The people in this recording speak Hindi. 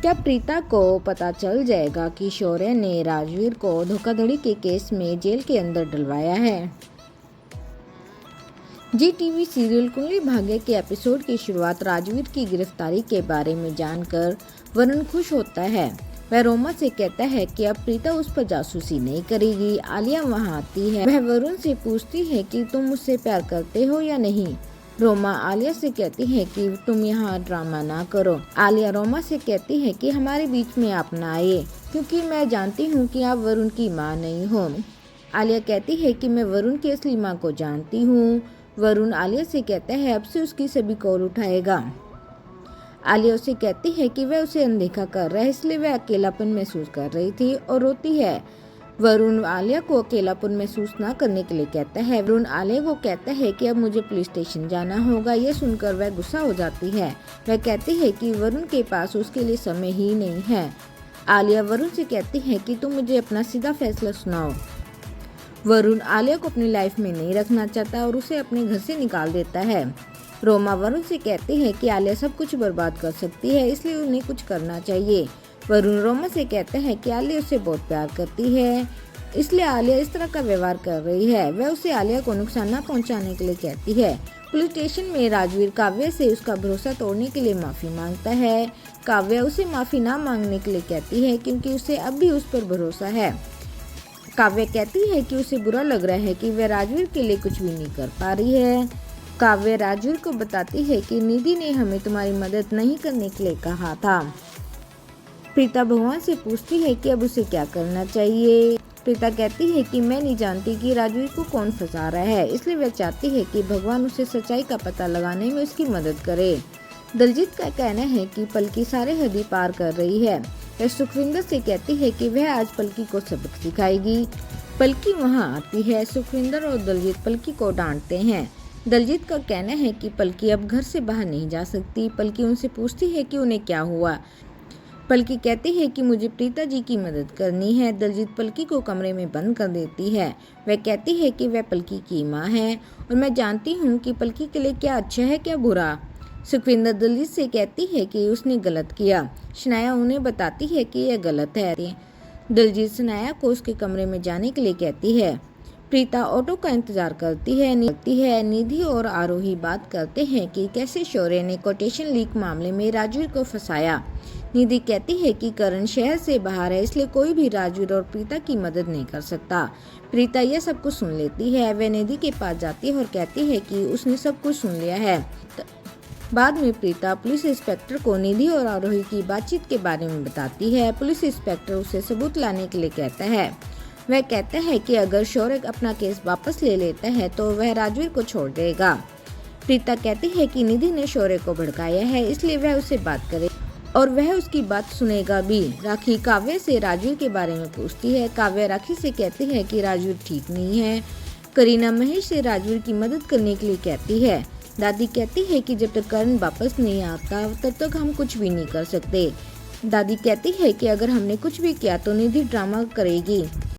क्या प्रीता को पता चल जाएगा कि शौर्य ने राजवीर को धोखाधड़ी के केस में जेल के अंदर डलवाया है? जी टीवी सीरियल कुंडली भाग्य के एपिसोड की शुरुआत राजवीर की गिरफ्तारी के बारे में जानकर वरुण खुश होता है। वह रोमा से कहता है कि अब प्रीता उस पर जासूसी नहीं करेगी। आलिया वहां आती है। वह वरुण से पूछती है कि तुम मुझसे प्यार करते हो या नहीं। रोमा आलिया से कहती है कि तुम यहाँ ड्रामा ना करो। आलिया रोमा से कहती है कि हमारे बीच में आप ना आए, क्योंकि मैं जानती हूँ कि आप वरुण की माँ नहीं हो। आलिया कहती है कि मैं वरुण की असली माँ को जानती हूँ। वरुण आलिया से कहता है अब से उसकी सभी कॉल उठाएगा। आलिया उसे कहती है कि वह उसे अनदेखा कर रहा है, इसलिए वह अकेलापन महसूस कर रही थी और रोती है। वरुण आलिया को अकेलापन महसूस न करने के लिए कहता है। वरुण आलिया को कहता है कि अब मुझे पुलिस स्टेशन जाना होगा। यह सुनकर वह गुस्सा हो जाती है। वह कहती है कि वरुण के पास उसके लिए समय ही नहीं है। आलिया वरुण से कहती है कि तुम मुझे अपना सीधा फैसला सुनाओ। वरुण आलिया को अपनी लाइफ में नहीं रखना चाहता और उसे अपने घर से निकाल देता है। रोमा वरुण से कहती है कि आलिया सब कुछ बर्बाद कर सकती है, इसलिए उन्हें कुछ करना चाहिए। वरुण रोमा से कहता है कि आलिया उसे बहुत प्यार करती है, इसलिए आलिया इस तरह का व्यवहार कर रही है। वह उसे आलिया को नुकसान न पहुंचाने के लिए कहती है। पुलिस स्टेशन में राजवीर काव्या से उसका भरोसा तोड़ने के लिए माफी मांगता है। काव्या उसे माफी ना मांगने के लिए कहती है क्योंकि उसे अब भी उस पर भरोसा है। काव्या कहती है कि उसे बुरा लग रहा है कि वह राजवीर के लिए कुछ भी नहीं कर पा रही है। काव्या राजवीर को बताती है कि निधि ने हमें तुम्हारी मदद नहीं करने के लिए कहा था। प्रीता भगवान से पूछती है कि अब उसे क्या करना चाहिए। प्रीता कहती है कि मैं नहीं जानती कि राजवीर को कौन फंसा रहा है, इसलिए वह चाहती है कि भगवान उसे सच्चाई का पता लगाने में उसकी मदद करे। दलजीत का कहना है कि पलकी सारे हदी पार कर रही है। वह सुखविंदर से कहती है कि वह आज पलकी को सबक सिखाएगी। पलकी वहां आती है। सुखविंदर और दलजीत पलकी को डांटते हैं। दलजीत का कहना है कि पलकी अब घर से बाहर नहीं जा सकती। पलकी उनसे पूछती है कि उन्हें क्या हुआ। पलकी कहती है कि मुझे प्रीता जी की मदद करनी है। दलजीत पलकी को कमरे में बंद कर देती है। वह कहती है कि वह पलकी की माँ है और मैं जानती हूँ कि पलकी के लिए क्या अच्छा है क्या बुरा। सुखविंदर दलजीत से कहती है कि उसने गलत किया। शनाया उन्हें बताती है कि यह गलत है। दलजीत शनाया को उसके कमरे में जाने के लिए कहती है। प्रीता ऑटो का इंतजार करती है। निधि और आरोही बात करते हैं कि कैसे शौर्य ने कोटेशन लीक मामले में राजवीर को फंसाया। निधि कहती है कि करण शहर से बाहर है, इसलिए कोई भी राजवीर और प्रीता की मदद नहीं कर सकता। प्रीता यह सब कुछ सुन लेती है। वह निधि के पास जाती है और कहती है कि उसने सब कुछ सुन लिया है। बाद में प्रीता पुलिस इंस्पेक्टर को निधि और आरोही की बातचीत के बारे में बताती है। पुलिस इंस्पेक्टर उसे सबूत लाने के लिए कहता है। वह कहता है कि अगर शौर्य अपना केस वापस ले लेता है तो वह राजवीर को छोड़ देगा। प्रीता कहती है कि निधि ने शौर्य को भड़काया है, इसलिए वह उससे बात करे और वह उसकी बात सुनेगा भी। राखी काव्या से राजवीर के बारे में पूछती है। काव्या राखी से कहती है कि राजवीर ठीक नहीं है। करीना महेश से राजवीर की मदद करने के लिए कहती है। दादी कहती है कि जब तक करण वापस नहीं आता तब तक हम कुछ भी नहीं कर सकते। दादी कहती है कि अगर हमने कुछ भी किया तो निधि ड्रामा करेगी।